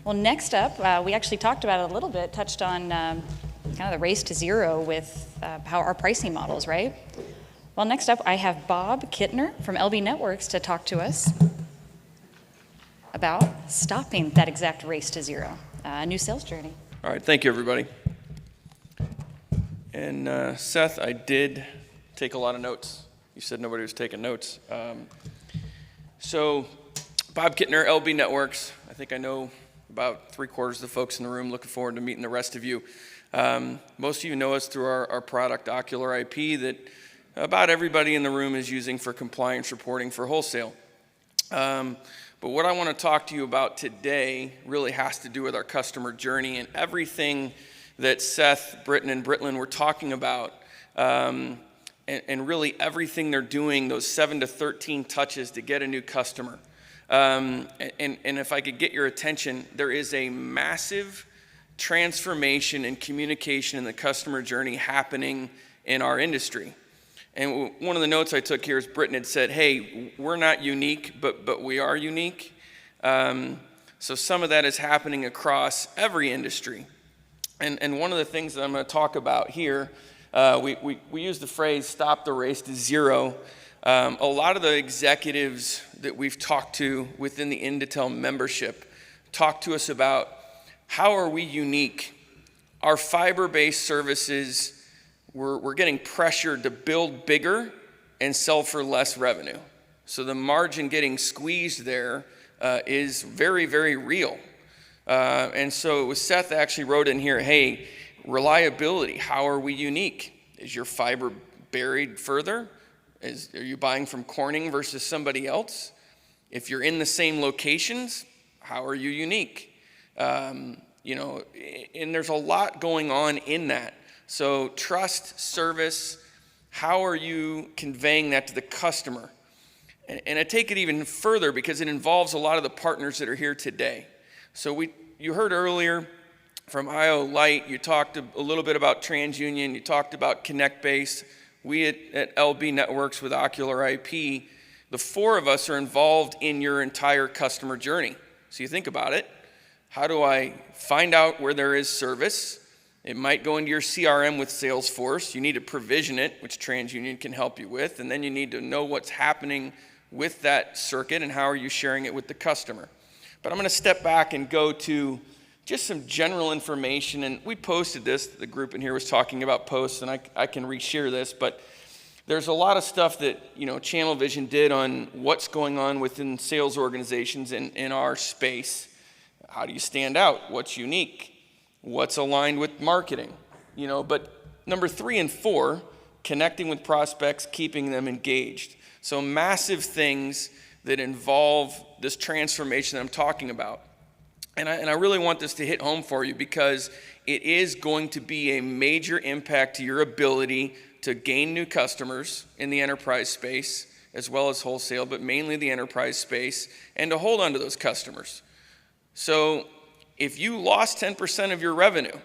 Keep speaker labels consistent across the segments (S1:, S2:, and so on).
S1: Well, next up, we actually talked about it a little bit, touched on kind of the race to zero with how our pricing models, right? Well, next up, I have Bob Kittner from LB Networks to talk to us about stopping that exact race to zero, a new sales journey.
S2: All right, thank you, everybody. And Seth, I did take a lot of notes. You said nobody was taking notes. So Bob Kittner, LB Networks. I think I know about 3/4 of the folks in the room. Looking forward to meeting the rest of you. Most of you know us through our product, Ocular IP, that about everybody in the room is using for compliance reporting for wholesale. But what I want to talk to you about today really has to do with our customer journey and everything that Seth, Britton, and Britlin were talking about, and really everything they're doing, those 7 to 13 touches to get a new customer. And if I could get your attention, there is a massive transformation in communication in the customer journey happening in our industry. And one of the notes I took here is Britton had said, hey, we're not unique, but we are unique. So some of that is happening across every industry. And one of the things that I'm going to talk about here, we use the phrase, stop the race to zero. A lot of the executives that we've talked to within the INDATEL membership talk to us about how are we unique. Our fiber-based services, we're getting pressured to build bigger and sell for less revenue. So the margin getting squeezed there is very, very real. And so it was Seth actually wrote in here, hey, reliability, how are we unique? Is your fiber buried further? Are you buying from Corning versus somebody else? If you're in the same locations, how are you unique? And there's a lot going on in that. So trust, service, how are you conveying that to the customer? And I take it even further because it involves a lot of the partners that are here today. So you heard earlier from IO Light, you talked a little bit about TransUnion, you talked about ConnectBase. We at LB Networks with Ocular IP, the 4 of us are involved in your entire customer journey. So you think about it, how do I find out where there is service? It might go into your CRM with Salesforce. You need to provision it, which TransUnion can help you with, and then you need to know what's happening with that circuit and how are you sharing it with the customer. But I'm going to step back and go to just some general information, and we posted this. The group in here was talking about posts, and I can reshare this, but there's a lot of stuff that Channel Vision did on what's going on within sales organizations in our space. How do you stand out? What's unique? What's aligned with marketing? But number 3 and 4, connecting with prospects, keeping them engaged. So massive things that involve this transformation that I'm talking about. And I really want this to hit home for you because it is going to be a major impact to your ability to gain new customers in the enterprise space as well as wholesale, but mainly the enterprise space, and to hold on to those customers. So if you lost 10% of your revenue,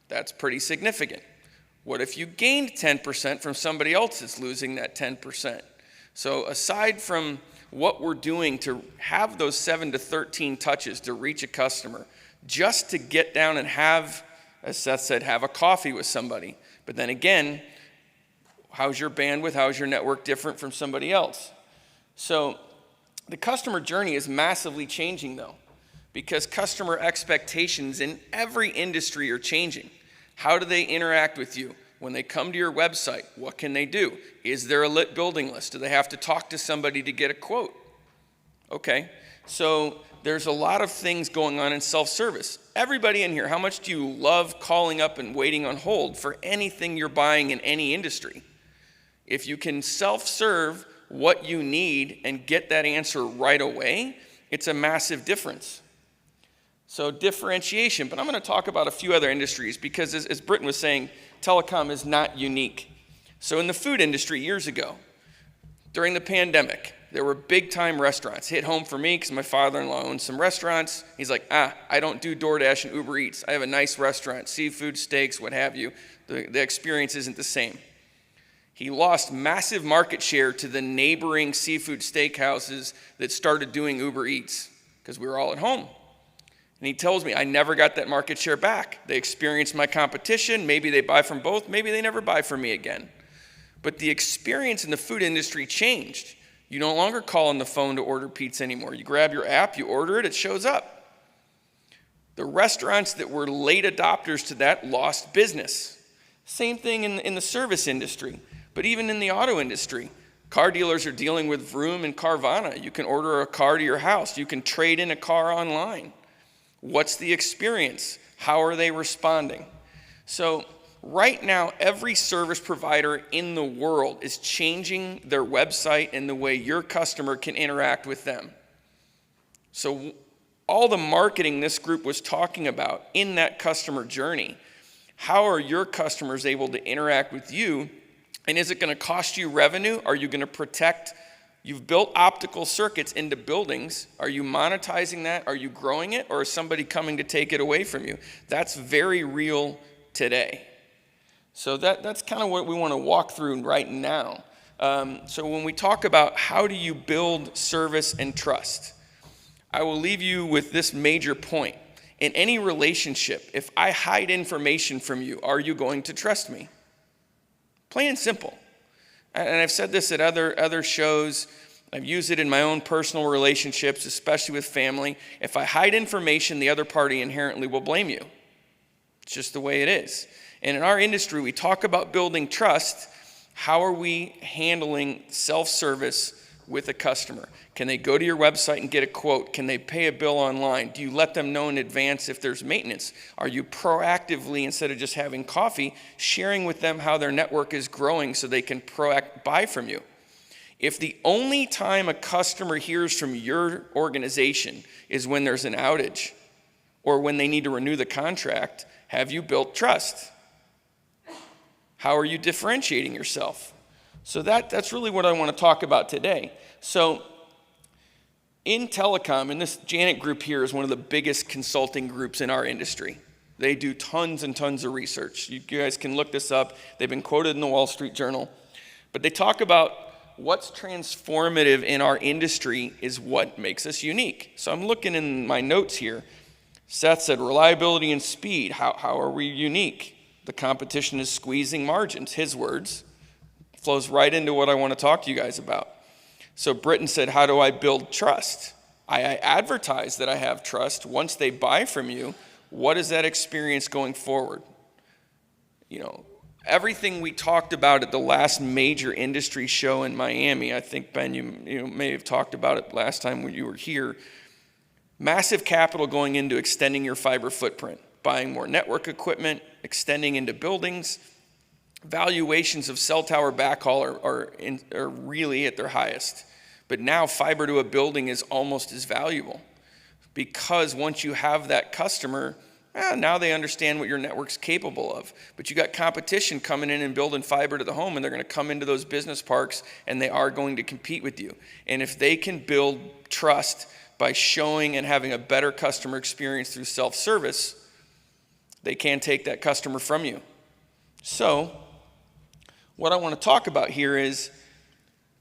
S2: that's pretty significant. What if you gained 10% from somebody else that's losing that 10%? So aside from what we're doing to have those 7 to 13 touches to reach a customer, just to get down and have, as Seth said, have a coffee with somebody. But then again, how's your bandwidth? How's your network different from somebody else? So the customer journey is massively changing though, because customer expectations in every industry are changing. How do they interact with you? When they come to your website, what can they do? Is there a lit building list? Do they have to talk to somebody to get a quote? Okay, so there's a lot of things going on in self-service. Everybody in here, how much do you love calling up and waiting on hold for anything you're buying in any industry? If you can self-serve what you need and get that answer right away, it's a massive difference. So differentiation, but I'm going to talk about a few other industries because as Britton was saying, telecom is not unique. So in the food industry years ago, during the pandemic, there were big-time restaurants. Hit home for me because my father-in-law owns some restaurants. He's like, I don't do DoorDash and Uber Eats. I have a nice restaurant, seafood, steaks, what have you. The experience isn't the same. He lost massive market share to the neighboring seafood steakhouses that started doing Uber Eats because we were all at home. And he tells me, I never got that market share back. They experienced my competition. Maybe they buy from both. Maybe they never buy from me again. But the experience in the food industry changed. You no longer call on the phone to order pizza anymore. You grab your app, you order it, it shows up. The restaurants that were late adopters to that lost business. Same thing in the service industry, but even in the auto industry. Car dealers are dealing with Vroom and Carvana. You can order a car to your house. You can trade in a car online. What's the experience? How are they responding? So right now, every service provider in the world is changing their website and the way your customer can interact with them. So all the marketing this group was talking about in that customer journey, how are your customers able to interact with you? And is it going to cost you revenue? Are you going to protect? You've built optical circuits into buildings. Are you monetizing that? Are you growing it? Or is somebody coming to take it away from you? That's very real today. So that's kind of what we want to walk through right now. So when we talk about how do you build service and trust, I will leave you with this major point. In any relationship, if I hide information from you, are you going to trust me? Plain and simple. And I've said this at other shows. I've used it in my own personal relationships, especially with family. If I hide information, the other party inherently will blame you. It's just the way it is. And in our industry, we talk about building trust. How are we handling self-service with a customer? Can they go to your website and get a quote? Can they pay a bill online? Do you let them know in advance if there's maintenance? Are you proactively, instead of just having coffee, sharing with them how their network is growing so they can buy from you? If the only time a customer hears from your organization is when there's an outage or when they need to renew the contract, have you built trust? How are you differentiating yourself? So that's really what I want to talk about today. So in telecom, and this Janet group here is one of the biggest consulting groups in our industry. They do tons and tons of research. You guys can look this up. They've been quoted in the Wall Street Journal. But they talk about what's transformative in our industry is what makes us unique. So I'm looking in my notes here. Seth said reliability and speed. How are we unique? The competition is squeezing margins. His words. Flows right into what I want to talk to you guys about. So Britton said, how do I build trust? I advertise that I have trust. Once they buy from you, what is that experience going forward? You know, everything we talked about at the last major industry show in Miami, I think, Ben, you may have talked about it last time when you were here. Massive capital going into extending your fiber footprint, buying more network equipment, extending into buildings. Valuations of cell tower backhaul are really at their highest. But now fiber to a building is almost as valuable because once you have that customer, now they understand what your network's capable of. But you got competition coming in and building fiber to the home, and they're going to come into those business parks, and they are going to compete with you. And if they can build trust by showing and having a better customer experience through self-service, they can take that customer from you. So what I want to talk about here is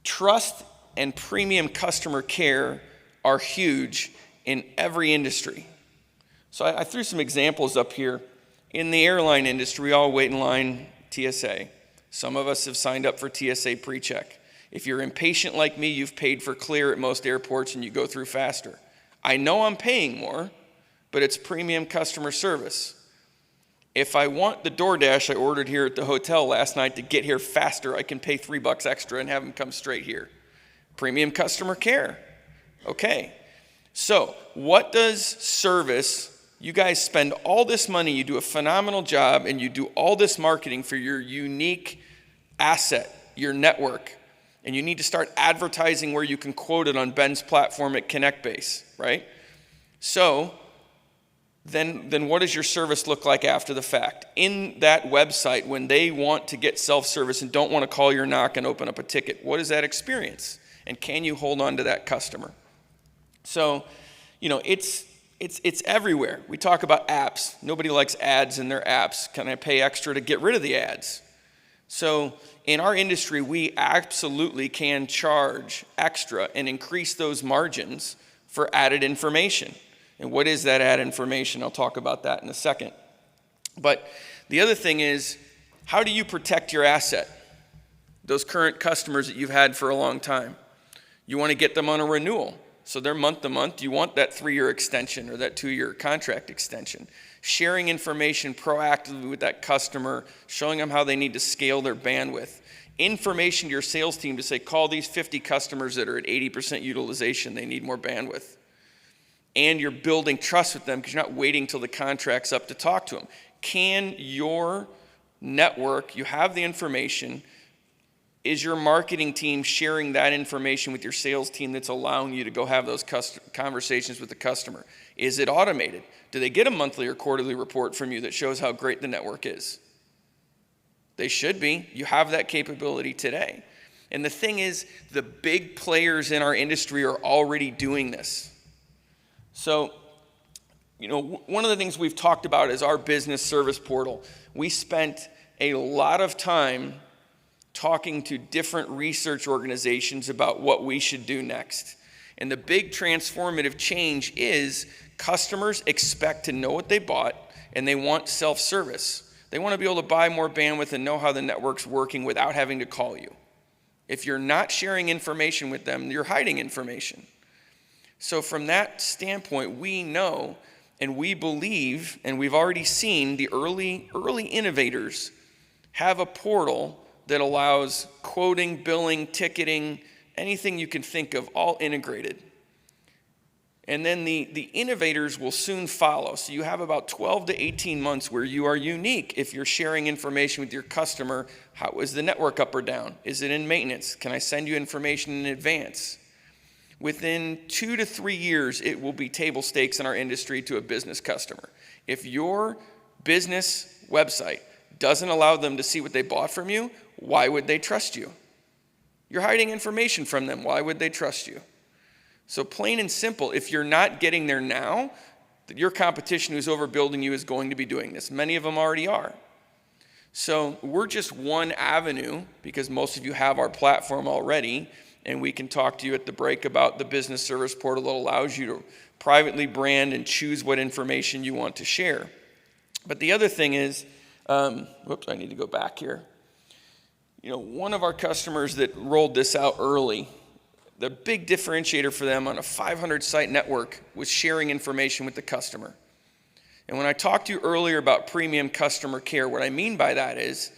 S2: trust and premium customer care are huge in every industry. So I threw some examples up here. In the airline industry, we all wait in line TSA. Some of us have signed up for TSA pre-check. If you're impatient like me, you've paid for Clear at most airports and you go through faster. I know I'm paying more, but it's premium customer service. If I want the DoorDash I ordered here at the hotel last night to get here faster, I can pay $3 extra and have them come straight here. Premium customer care. Okay. So what does service, you guys spend all this money, you do a phenomenal job, and you do all this marketing for your unique asset, your network, and you need to start advertising where you can quote it on Ben's platform at ConnectBase, right? So then what does your service look like after the fact? In that website, when they want to get self-service and don't want to call your knock and open up a ticket, what is that experience? And can you hold on to that customer? So, it's everywhere. We talk about apps. Nobody likes ads in their apps. Can I pay extra to get rid of the ads? So in our industry, we absolutely can charge extra and increase those margins for added information. And what is that ad information? I'll talk about that in a second. But the other thing is, how do you protect your asset? Those current customers that you've had for a long time. You want to get them on a renewal. So they're month to month. You want that 3-year extension or that 2-year contract extension. Sharing information proactively with that customer, showing them how they need to scale their bandwidth. Information to your sales team to say, call these 50 customers that are at 80% utilization. They need more bandwidth. And you're building trust with them because you're not waiting till the contract's up to talk to them. Can your network, you have the information, is your marketing team sharing that information with your sales team that's allowing you to go have those conversations with the customer? Is it automated? Do they get a monthly or quarterly report from you that shows how great the network is? They should be. You have that capability today. And the thing is, the big players in our industry are already doing this. So, one of the things we've talked about is our business service portal. We spent a lot of time talking to different research organizations about what we should do next. And the big transformative change is customers expect to know what they bought, and they want self-service. They want to be able to buy more bandwidth and know how the network's working without having to call you. If you're not sharing information with them, you're hiding information. So from that standpoint, we know and we believe, and we've already seen the early innovators have a portal that allows quoting, billing, ticketing, anything you can think of, all integrated. And then the innovators will soon follow. So you have about 12 to 18 months where you are unique if you're sharing information with your customer. How is the network up or down? Is it in maintenance? Can I send you information in advance? Within 2 to 3 years, it will be table stakes in our industry to a business customer. If your business website doesn't allow them to see what they bought from you, why would they trust you? You're hiding information from them. Why would they trust you? So plain and simple, if you're not getting there now, your competition who's overbuilding you is going to be doing this. Many of them already are. So we're just one avenue, because most of you have our platform already, and we can talk to you at the break about the business service portal that allows you to privately brand and choose what information you want to share. But the other thing is, I need to go back here. One of our customers that rolled this out early, the big differentiator for them on a 500-site network was sharing information with the customer. And when I talked to you earlier about premium customer care, what I mean by that is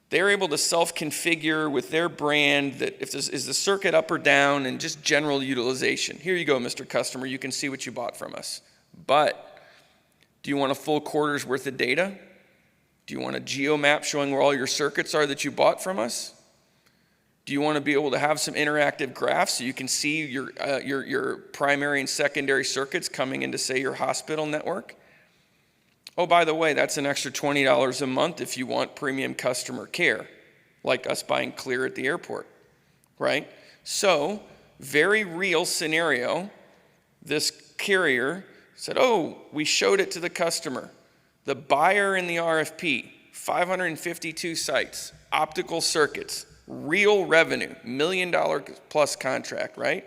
S2: they're able to self-configure with their brand that if this is the circuit up or down and just general utilization. Here you go, Mr. Customer, you can see what you bought from us. But do you want a full quarter's worth of data? Do you want a geo map showing where all your circuits are that you bought from us? Do you want to be able to have some interactive graphs so you can see your primary and secondary circuits coming into, say, your hospital network? Oh, by the way, that's an extra $20 a month if you want premium customer care, like us buying Clear at the airport, right? So, very real scenario. This carrier said, we showed it to the customer. The buyer in the RFP, 552 sites, optical circuits, real revenue, $1 million plus contract, right?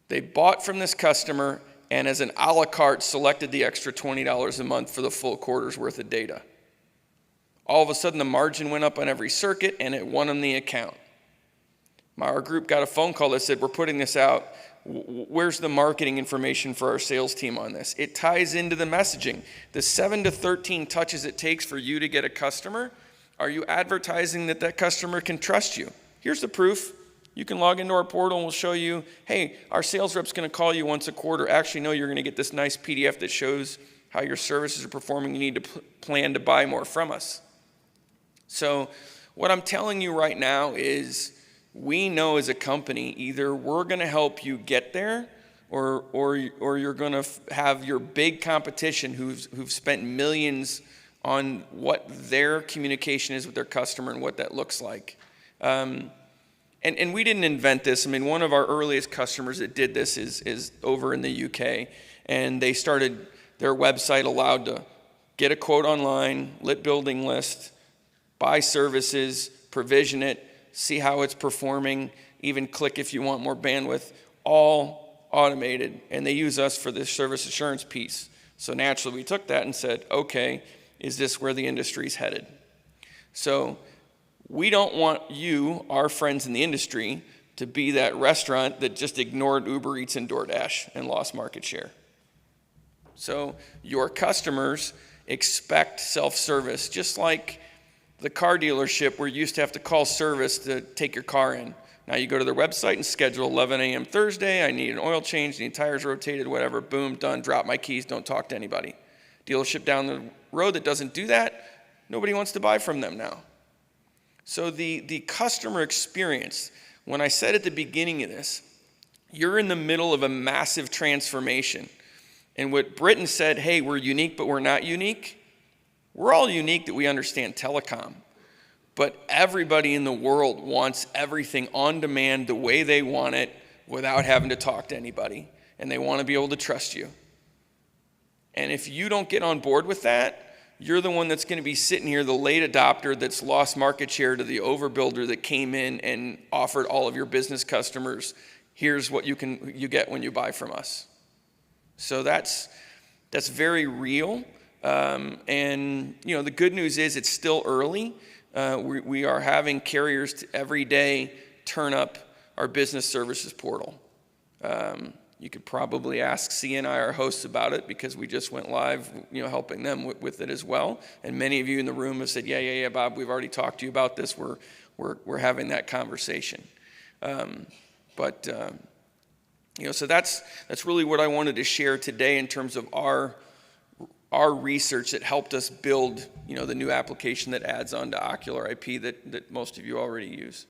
S2: They bought from this customer and as an a la carte selected the extra $20 a month for the full quarter's worth of data. All of a sudden the margin went up on every circuit and it won them the account. Our group got a phone call that said, we're putting this out. Where's the marketing information for our sales team on this? It ties into the messaging. The 7 to 13 touches it takes for you to get a customer. Are you advertising that customer can trust you? Here's the proof. You can log into our portal and we'll show you, hey, our sales rep's going to call you once a quarter. Actually, no, you're going to get this nice PDF that shows how your services are performing. You need to plan to buy more from us. So what I'm telling you right now is we know as a company, either we're going to help you get there or you're going to have your big competition who've spent millions on what their communication is with their customer and what that looks like. And we didn't invent this. I mean, one of our earliest customers that did this is over in the UK, and they started their website allowed to get a quote online, lit building list, buy services, provision it, see how it's performing, even click if you want more bandwidth, all automated, and they use us for this service assurance piece. So naturally, we took that and said, okay, is this where the industry's headed? So we don't want you, our friends in the industry, to be that restaurant that just ignored Uber Eats and DoorDash and lost market share. So your customers expect self-service, just like the car dealership where you used to have to call service to take your car in. Now you go to their website and schedule 11 a.m. Thursday, I need an oil change, need tires rotated, whatever, boom, done, drop my keys, don't talk to anybody. Dealership down the road that doesn't do that, nobody wants to buy from them now. So the customer experience, when I said at the beginning of this, you're in the middle of a massive transformation. And what Britton said, hey, we're unique, but we're not unique. We're all unique that we understand telecom. But everybody in the world wants everything on demand the way they want it without having to talk to anybody. And they want to be able to trust you. And if you don't get on board with that, you're the one that's going to be sitting here, the late adopter that's lost market share to the overbuilder that came in and offered all of your business customers, here's what you get when you buy from us. So that's very real. And the good news is it's still early. We are having carriers every day turn up our business services portal. You could probably ask CNI, our hosts, about it because we just went live, helping them with it as well. And many of you in the room have said, yeah, Bob, we've already talked to you about this. We're having that conversation. So that's really what I wanted to share today in terms of our research that helped us build, the new application that adds on to Ocular IP that most of you already use.